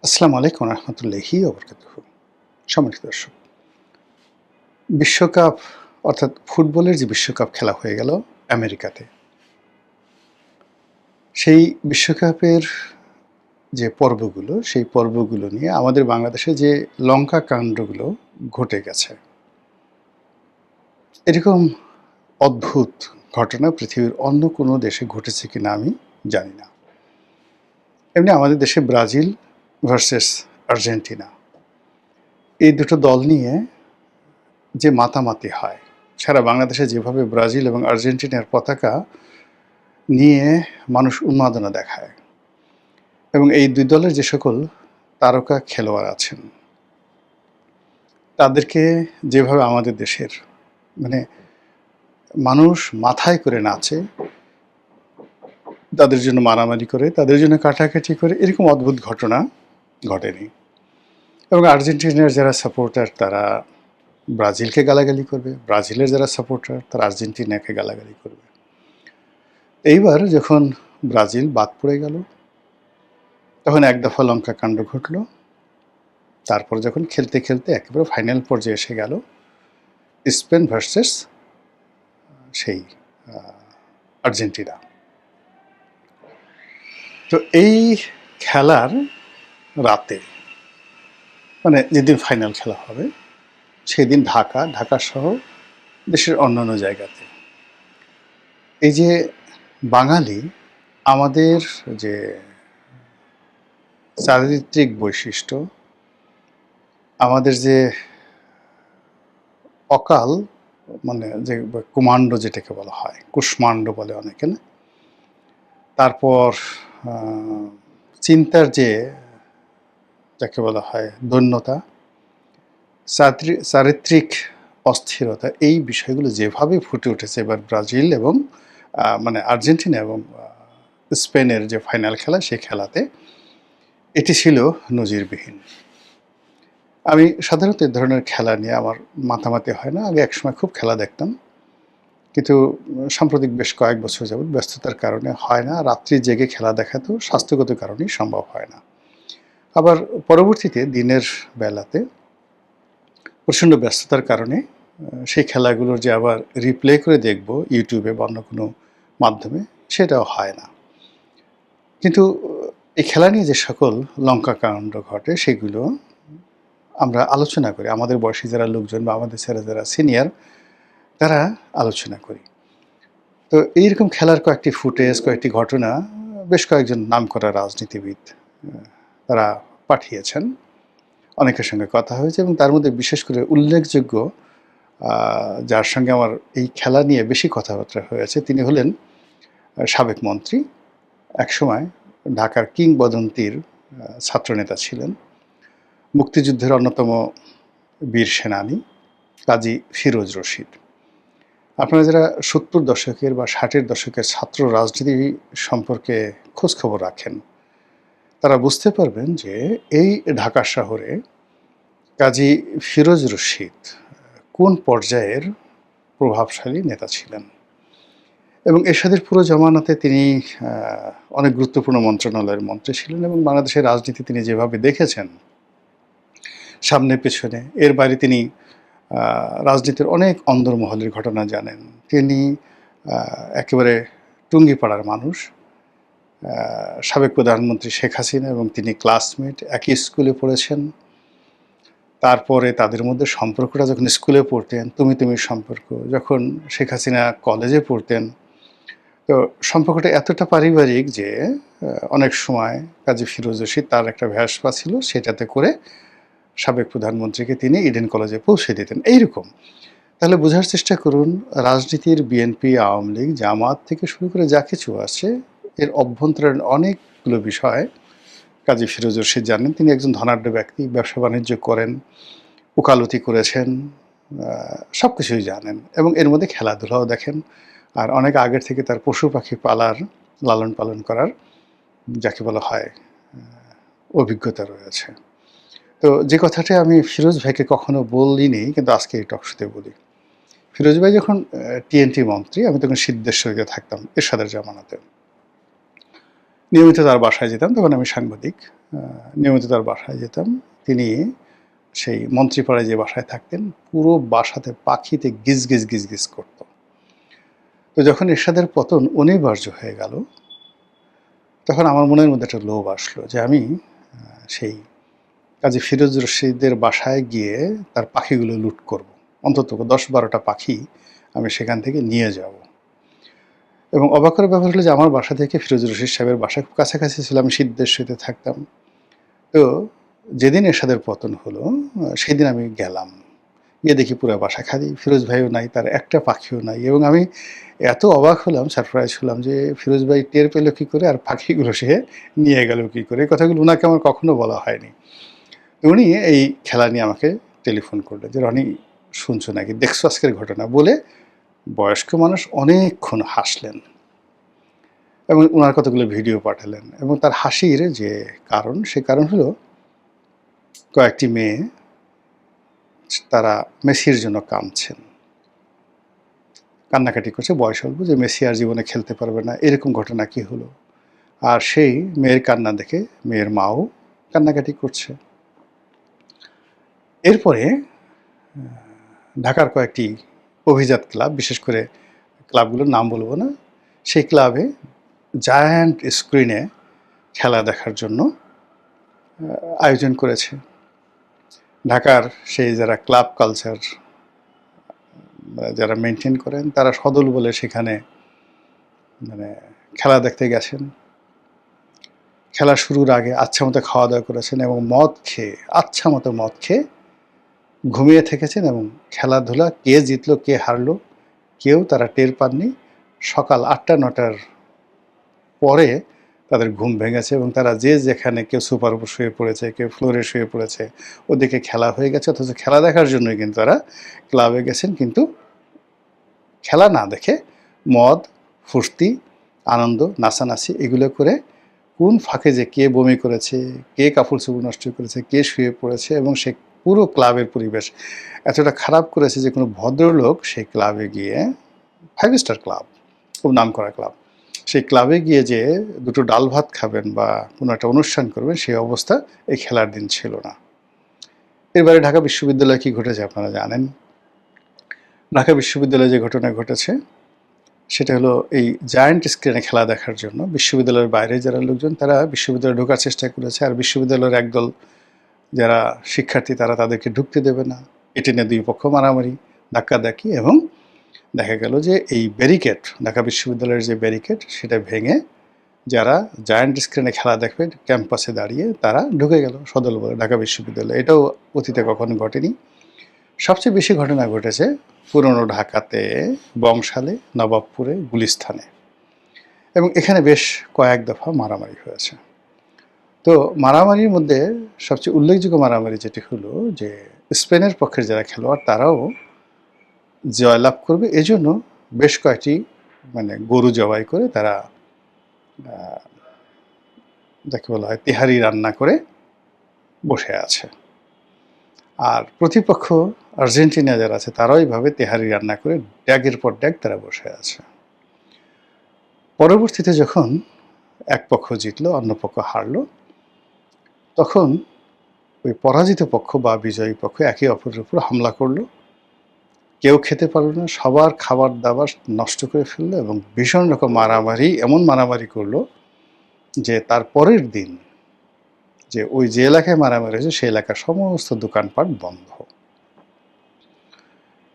আসসালামু আলাইকুম রহমতুল্লাহি ওবরকাতুহু। সম্মানিত দর্শক, বিশ্বকাপ অর্থাৎ ফুটবলের যে বিশ্বকাপ খেলা হয়ে গেল আমেরিকাতে, সেই বিশ্বকাপের যে পর্বগুলো, সেই পর্বগুলো নিয়ে আমাদের বাংলাদেশে যে লঙ্কা কাণ্ডগুলো ঘটে গেছে, এরকম অদ্ভুত ঘটনা পৃথিবীর অন্য কোনো দেশে ঘটেছে কিনা আমি জানি না। এমনি আমাদের দেশে ব্রাজিল ভার্সেস আর্জেন্টিনা, এই দুটো দল নিয়ে যে মাতামাতি হয়, সারা বাংলাদেশে যেভাবে ব্রাজিল এবং আর্জেন্টিনার পতাকা নিয়ে মানুষ উন্মাদনা দেখায়, এবং এই দুই দলের যে সকল তারকা খেলোয়াড় আছেন তাদেরকে যেভাবে আমাদের দেশের মানে মানুষ মাথায় করে নাচে, তাদের জন্য মারামারি করে, তাদের জন্য কাটাকাটি করে, এরকম অদ্ভুত ঘটনা ঘটেনি। এবং আর্জেন্টিনার যারা সাপোর্টার তারা ব্রাজিলকে গালাগালি করবে, ব্রাজিলের যারা সাপোর্টার তারা আর্জেন্টিনাকে গালাগালি করবে। এইবার যখন ব্রাজিল বাদ পড়ে গেল, তখন এক দফা লঙ্কা কাণ্ড ঘটল। তারপর যখন খেলতে খেলতে একেবারে ফাইনাল পর্যায়ে এসে গেল স্পেন ভার্সেস সেই আর্জেন্টিনা। তো এই খেলার রাতে, মানে যেদিন ফাইনাল খেলা হবে সেদিন ঢাকা সহ দেশের অন্যান্য জায়গাতে এই যে বাঙালি, আমাদের যে চারিত্রিক বৈশিষ্ট্য, আমাদের যে অকাল, মানে যে কুমাণ্ড যেটাকে বলা হয়, কুষ্মাণ্ড বলে অনেকে না, তারপর চিন্তার যে যাকে বলা হয় দৈন্যতা, চারিত্রিক অস্থিরতা, এই বিষয়গুলো যেভাবে ফুটে উঠেছে এবার ব্রাজিল এবং মানে আর্জেন্টিনা এবং স্পেনের যে ফাইনাল খেলা, সেই খেলাতে এটি ছিল নজিরবিহীন। আমি সাধারণত এ ধরনের খেলা নিয়ে আমার মাতামাতি হয় না। আগে একসময় খুব খেলা দেখতাম, কিন্তু সাম্প্রতিক বেশ কয়েক বছর যাবৎ ব্যস্ততার কারণে হয় না। রাত্রি জেগে খেলা দেখা তো স্বাস্থ্যগত কারণেই সম্ভব হয় না। আবার পরবর্তীতে দিনের বেলাতে প্রচণ্ড ব্যস্ততার কারণে সেই খেলাগুলোর যে আবার রিপ্লে করে দেখব ইউটিউবে বা অন্য কোনো মাধ্যমে, সেটাও হয় না। কিন্তু এই খেলা নিয়ে যে সকল লঙ্কা কাণ্ড ঘটে সেগুলো আমরা আলোচনা করি, আমাদের বয়সী যারা লোকজন বা আমাদের ছেলে যারা সিনিয়র, তারা আলোচনা করি। তো এইরকম খেলার কয়েকটি ফুটেজ, কয়েকটি ঘটনা বেশ কয়েকজন নামকরা রাজনীতিবিদ তারা পাঠিয়েছেন। অনেকের সঙ্গে কথা হয়েছে এবং তার মধ্যে বিশেষ করে উল্লেখযোগ্য যার সঙ্গে আমার এই খেলা নিয়ে বেশি কথাবার্তা হয়েছে, তিনি হলেন সাবেক মন্ত্রী, একসময় ঢাকার কিংবদন্তির ছাত্রনেতা ছিলেন, মুক্তিযুদ্ধের অন্যতম বীর সেনানী কাজী ফিরোজ রশিদ। আপনারা যারা ৭০ দশকের বা ৬০-এর দশকের ছাত্র রাজনীতি সম্পর্কে খোঁজখবর রাখেন, তারা বুঝতে পারবেন যে এই ঢাকা শহরে কাজী ফিরোজ রশিদ কোন পর্যায়ের প্রভাবশালী নেতা ছিলেন। এবং এরশাদের পুরো জামানাতে তিনি অনেক গুরুত্বপূর্ণ মন্ত্রণালয়ের মন্ত্রী ছিলেন এবং বাংলাদেশের রাজনীতি তিনি যেভাবে দেখেছেন সামনে পেছনে, এর বাইরে তিনি রাজনীতির অনেক অন্দরমহলের ঘটনা জানেন। তিনি একেবারে টুঙ্গিপাড়ার মানুষ, সাবেক প্রধানমন্ত্রী শেখ হাসিনা এবং তিনি ক্লাসমেট, একই স্কুলে পড়েছেন। তারপরে তাদের মধ্যে সম্পর্কটা যখন স্কুলে পড়তেন, তুমি সম্পর্ক, যখন শেখ হাসিনা কলেজে পড়তেন, তো সম্পর্কটা এতটা পারিবারিক যে অনেক সময় কাজী ফিরোজ রশিদ তার একটা ভ্যাসপা ছিল, সেটাতে করে সাবেক প্রধানমন্ত্রীকে তিনি ইডেন কলেজে পৌঁছে দিতেন। এইরকম। তাহলে বোঝার চেষ্টা করুন, রাজনীতির বিএনপি, আওয়ামী লীগ, জামাত থেকে শুরু করে যা কিছু আছে, এর অভ্যন্তরীণ অনেকগুলো বিষয় কাজী ফিরোজ রশিদ জানেন। তিনি একজন ধনাঢ্য ব্যক্তি, ব্যবসা বাণিজ্য করেন, ওকালতি করেছেন, সব কিছুই জানেন এবং এর মধ্যে খেলাধুলাও দেখেন। আর অনেক আগের থেকে তার পশু পাখি পালার, লালন পালন করার যাকে বলা হয় অভিজ্ঞতা রয়েছে। তো যে কথাটা আমি ফিরোজ ভাইকে কখনো বলিনি, কিন্তু আজকে এই টকশোতে বলি। ফিরোজ ভাই যখন টিএনটি মন্ত্রী, আমি তখন সিদ্ধেশ্বরীতে থাকতাম এরশাদের জামানাতে। নিয়মিত তার বাসায় যেতাম, তখন আমি সাংবাদিক। নিয়মিত তার বাসায় যেতাম। তিনি সেই মন্ত্রীপাড়ায় যে বাসায় থাকতেন, পুরো বাসাতে পাখিতে গিজ গিজ গিজ গিজ করত। তো যখন এরশাদের পতন অনিবার্য হয়ে গেল, তখন আমার মনের মধ্যে একটা লোভ আসলো যে আমি সেই কাজী ফিরোজ রশিদের বাসায় গিয়ে তার পাখিগুলো লুট করব। অন্তত 10-12টা পাখি আমি সেখান থেকে নিয়ে যাব। এবং অবাকের ব্যাপার হলো যে আমার বাসা থেকে ফিরোজ রশিদ সাহেবের বাসা খুব কাছাকাছি ছিল, আমি সিদ্ধেশ্বরীতে থাকতাম। তো যেদিন এরশাদের পতন হলো, সেদিন আমি গেলাম। গিয়ে দেখি পুরো বাসা খালি, ফিরোজ ভাইও নাই, তার একটা পাখিও নাই। এবং আমি এত অবাক হলাম, সারপ্রাইজ হলাম যে ফিরোজ ভাই টের পেল কী করে আর পাখিগুলো সে নিয়ে গেল কী করে। এই কথাগুলো ওনাকে আমার কখনো বলা হয়নি। উনি এই খেলা নিয়ে আমাকে টেলিফোন করলেন যে রনি, শুনছো নাকি, দেখছো আজকের ঘটনা, বলে বয়স্ক মানুষ অনেকক্ষণ হাসলেন এবং ওনার কতগুলো ভিডিও পাঠালেন। এবং তার হাসির যে কারণ, সে কারণ হলো কয়েকটি মেয়ে তারা মেসির জন্য কাঁদছেন, কান্নাকাটি করছে, বয়স অল্প, যে মেসি আর জীবনে খেলতে পারবে না, এরকম ঘটনা কি হলো। আর সেই মেয়ের কান্না দেখে মেয়ের মাও কান্নাকাটি করছে। এরপরে ঢাকার কয়েকটি অভিজাত ক্লাব, বিশেষ করে ক্লাবগুলোর নাম বলবো না, সেই ক্লাবে জায়ান্ট স্ক্রিনে খেলা দেখার জন্য আয়োজন করেছে। ঢাকার সেই যারা ক্লাব কালচার যারা মেনটেন করেন, তারা সদল বলে সেখানে খেলা দেখতে গেছেন। খেলা শুরুর আগে আচ্ছা মতো খাওয়া দাওয়া করেছেন এবং আচ্ছা মতো মদ খেয়ে ঘুমিয়ে থেকেছেন। এবং খেলাধুলা কে জিতলো কে হারলো কেউ তারা টের পাননি। সকাল 8টা-9টার পরে তাদের ঘুম ভেঙেছে এবং তারা যে যেখানে, কেউ সুপার উপর শুয়ে পড়েছে, কেউ ফ্লোরে শুয়ে পড়েছে, ওদিকে খেলা হয়ে গেছে। অথচ খেলা দেখার জন্যই কিন্তু তারা ক্লাবে গেছেন, কিন্তু খেলা না দেখে মদ, ফুর্তি, আনন্দ, নাচানাচি এগুলো করে কোন ফাঁকে যে কে বমি করেছে, কে কাপড় চোপড় নষ্ট করেছে, কে শুয়ে পড়েছে, এবং সে পুরো ক্লাবের পরিবেশ এতটা খারাপ করেছে যে কোনো ভদ্রলোক সেই ক্লাবে গিয়ে, 5 স্টার ক্লাব, খুব নামকরা ক্লাব, সেই ক্লাবে গিয়ে যে দুটো ডাল ভাত খাবেন বা কোনো একটা অনুষ্ঠান করবেন, সেই অবস্থা এই খেলার দিন ছিল না। এবারে ঢাকা বিশ্ববিদ্যালয়ে কী ঘটেছে আপনারা জানেন। ঢাকা বিশ্ববিদ্যালয়ে যে ঘটনা ঘটেছে সেটা হলো, এই জায়ান্ট স্ক্রিনে খেলা দেখার জন্য বিশ্ববিদ্যালয়ের বাইরে যারা লোকজন, তারা বিশ্ববিদ্যালয়ে ঢোকার চেষ্টা করেছে। আর বিশ্ববিদ্যালয়ের একদল যারা শিক্ষার্থী, তারা তাদেরকে ঢুকতে দেবে না। এটি নিয়ে দুই পক্ষ মারামারি, ধাক্কাধাক্কি, এবং দেখা গেল যে এই ব্যারিকেড, ঢাকা বিশ্ববিদ্যালয়ের যে ব্যারিকেড, সেটা ভেঙে যারা জায়ান্ট স্ক্রিনে খেলা দেখবে ক্যাম্পাসে দাঁড়িয়ে, তারা ঢুকে গেল সদল বলে ঢাকা বিশ্ববিদ্যালয়ে। এটাও অতীতে কখনো ঘটেনি। সবচেয়ে বেশি ঘটনা ঘটেছে পুরনো ঢাকাতে, বংশালে, নবাবপুরে, গুলিস্তানে, এবং এখানে বেশ কয়েক দফা মারামারি হয়েছে। তো মারামারির মধ্যে সবচেয়ে উল্লেখযোগ্য মারামারি যেটি হলো যে স্পেনের পক্ষের যারা খেলোয়াড়, তারাও জয়লাভ করবে এজন্য বেশ কয়েকটি গরু জবাই করে তারা যাকে বলা হয় তেহারি রান্না করে বসে আছে। আর প্রতিপক্ষ আর্জেন্টিনা যারা আছে, তারাও এইভাবে তেহারি রান্না করে ড্যাগের পর ড্যাগ তারা বসে আছে। পরবর্তীতে যখন এক পক্ষ জিতলো, অন্য পক্ষ হারলো, তখন ওই পরাজিত পক্ষ বা বিজয়ী পক্ষ একে অপরের উপর হামলা করলো। কেউ খেতে পারলো না, সবার খাবার দাবার নষ্ট করে ফেললো এবং ভীষণ রকম মারামারি, এমন মারামারি করলো যে তার পরের দিন যে ওই যে এলাকায় মারামারি হয়েছে সেই এলাকার সমস্ত দোকানপাট বন্ধ।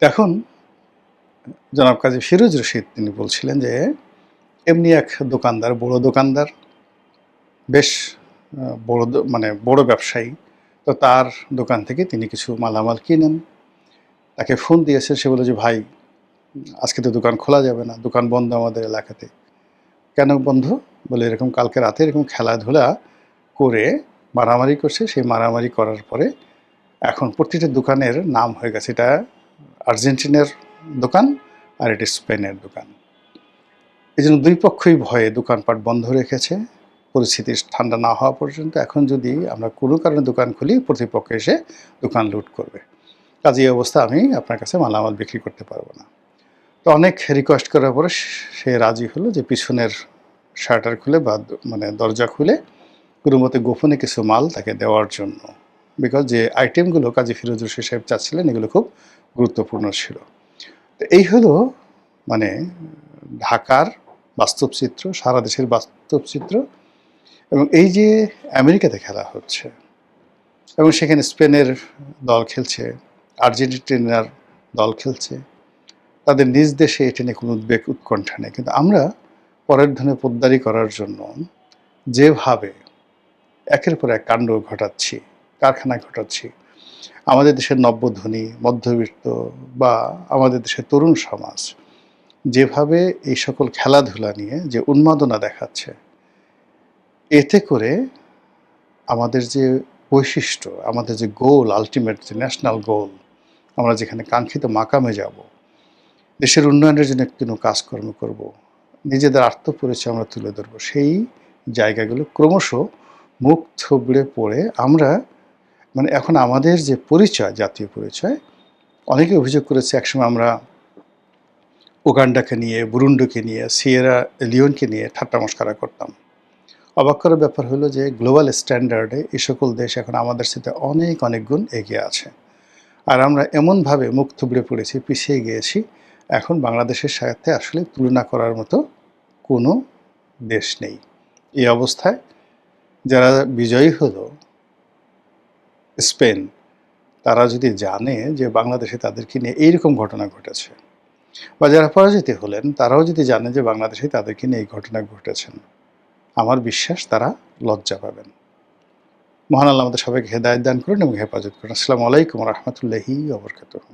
এখন জনাব কাজী ফিরোজ রশিদ তিনি বলছিলেন যে এমনি এক দোকানদার, বড় দোকানদার, বেশ বড় ব্যবসায়ী, তো তার দোকান থেকে তিনি কিছু মালামাল কিনেন। তাকে ফোন দিয়েছে, সে বলে যে ভাই, আজকে তো দোকান খোলা যাবে না, দোকান বন্ধ আমাদের এলাকাতে। কেন বন্ধ? বলে এরকম কালকে রাতে এরকম খেলাধুলা করে মারামারি করছে। সেই মারামারি করার পরে এখন প্রতিটা দোকানের নাম হয়ে গেছে, এটা আর্জেন্টিনার দোকান আর এটা স্পেনের দোকান। এই জন্য দুই পক্ষই ভয়ে দোকানপাট বন্ধ রেখেছে পরিস্থিতি ঠান্ডা না হওয়া পর্যন্ত। এখন যদি আমরা কোনো কারণে দোকান খুলি, প্রতিপক্ষ এসে দোকান লুট করবে। কাজে এই অবস্থা আমি আপনার কাছে মালামাল বিক্রি করতে পারবো না। তো অনেক রিকোয়েস্ট করার পরে সে রাজি হলো যে পিছনের শাটার খুলে বা মানে দরজা খুলে কোনো মতে গোপনে কিছু মাল তাকে দেওয়ার জন্য। বিকজ যে আইটেমগুলো কাজী ফিরোজ রশিদ সাহেব চাচ্ছিলেন এগুলো খুব গুরুত্বপূর্ণ ছিল। তো এই হলো মানে ঢাকার বাস্তব চিত্র, সারা দেশের বাস্তব চিত্র। এবং এই যে আমেরিকাতে খেলা হচ্ছে এবং সেখানে স্পেনের দল খেলছে, আর্জেন্টিনার দল খেলছে, তাদের নিজ দেশে এটা নিয়ে কোনো উদ্বেগ উৎকণ্ঠা নেই। কিন্তু আমরা পরের ধনে পোদ্দারি করার জন্য যেভাবে একের পর এক কাণ্ড ঘটাচ্ছি, কারখানা ঘটাচ্ছি, আমাদের দেশের নব্যধনী, মধ্যবিত্ত বা আমাদের দেশের তরুণ সমাজ যেভাবে এই সকল খেলাধুলা নিয়ে যে উন্মাদনা দেখাচ্ছে, এতে করে আমাদের যে বৈশিষ্ট্য, আমাদের যে গোল, আলটিমেট যে ন্যাশনাল গোল, আমরা যেখানে কাঙ্ক্ষিত মাকামে যাব, দেশের উন্নয়নের জন্য কোনো কাজকর্ম করব, নিজেদের আত্মপরিচয় আমরা তুলে ধরবো, সেই জায়গাগুলো ক্রমশ মুখ থুবড়ে পড়ে আমরা মানে এখন আমাদের যে পরিচয়, জাতীয় পরিচয়, অনেকে অভিযোগ করেছে একসময় আমরা উগান্ডাকে নিয়ে, বুরুন্ডিকে নিয়ে, সিয়েরা লিওনকে নিয়ে ঠাট্টা মশকরা করতাম। অবাক করার ব্যাপার হলো যে গ্লোবাল স্ট্যান্ডার্ডে এই সকল দেশ এখন আমাদের সাথে অনেক অনেক গুণ এগিয়ে আছে। আর আমরা এমনভাবে মুখ থুবড়ে পড়েছি, পিছিয়ে গিয়েছি, এখন বাংলাদেশের সাথে আসলে তুলনা করার মতো কোনো দেশ নেই। এই অবস্থায় যারা বিজয়ী হলো স্পেন, তারা যদি জানে যে বাংলাদেশে তাদেরকে নিয়ে এইরকম ঘটনা ঘটেছে, বা যারা পরাজিত হলেন তারাও যদি জানে যে বাংলাদেশে তাদেরকে নিয়ে এই ঘটনা ঘটেছেন, আমার বিশ্বাস তারা লজ্জা পাবেন। মহান আল্লাহ আমাদের সবাইকে হেদায়েত দান করুন এবং হেফাজত করুন। আসসালামু আলাইকুম ওয়া রাহমাতুল্লাহি ওয়া বারাকাতুহু।